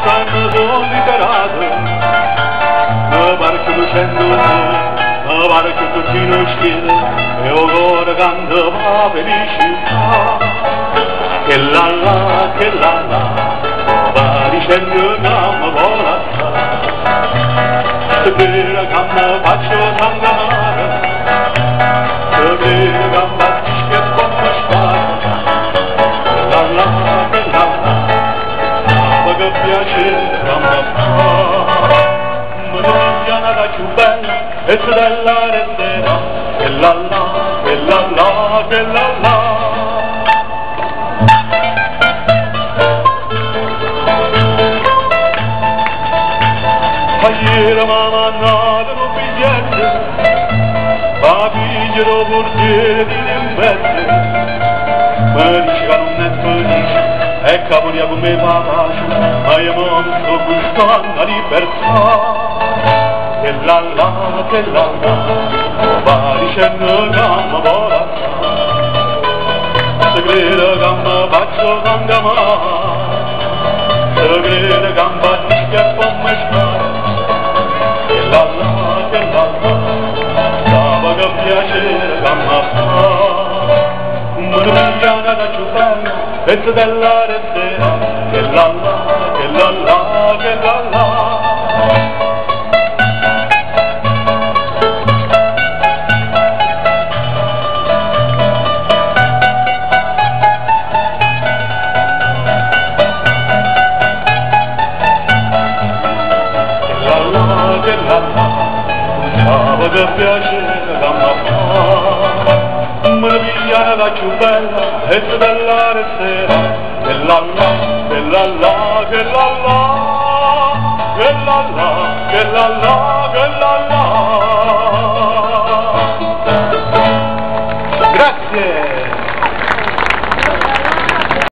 stanno soliterate, la barca lucendo la barca continua a uscire, e il cuore canta la felicità. Che la va dicendo che mi vuole assai, se vera che mi faccio sangare, se vera che mi faccio che come spara. Che la che piacere che mi fa, mi piglia una più bella e se della resterà. Che la ieri mi ha mandato un biglietto, ma pigliano il portiere di l'inverno, mi dice che non è felice, e caponia con me fa pace, ma io non sto gustando la libertà. Che la va dicendo che mi vuole assai, se crede che mi faccio cangamare, se crede che mi faccio che come spara. Che piacere che mi fa, mi piglia una più bella e se della resterà. Che la che piacere che mi fa, mi piglia la più bella e se della resterà. Che la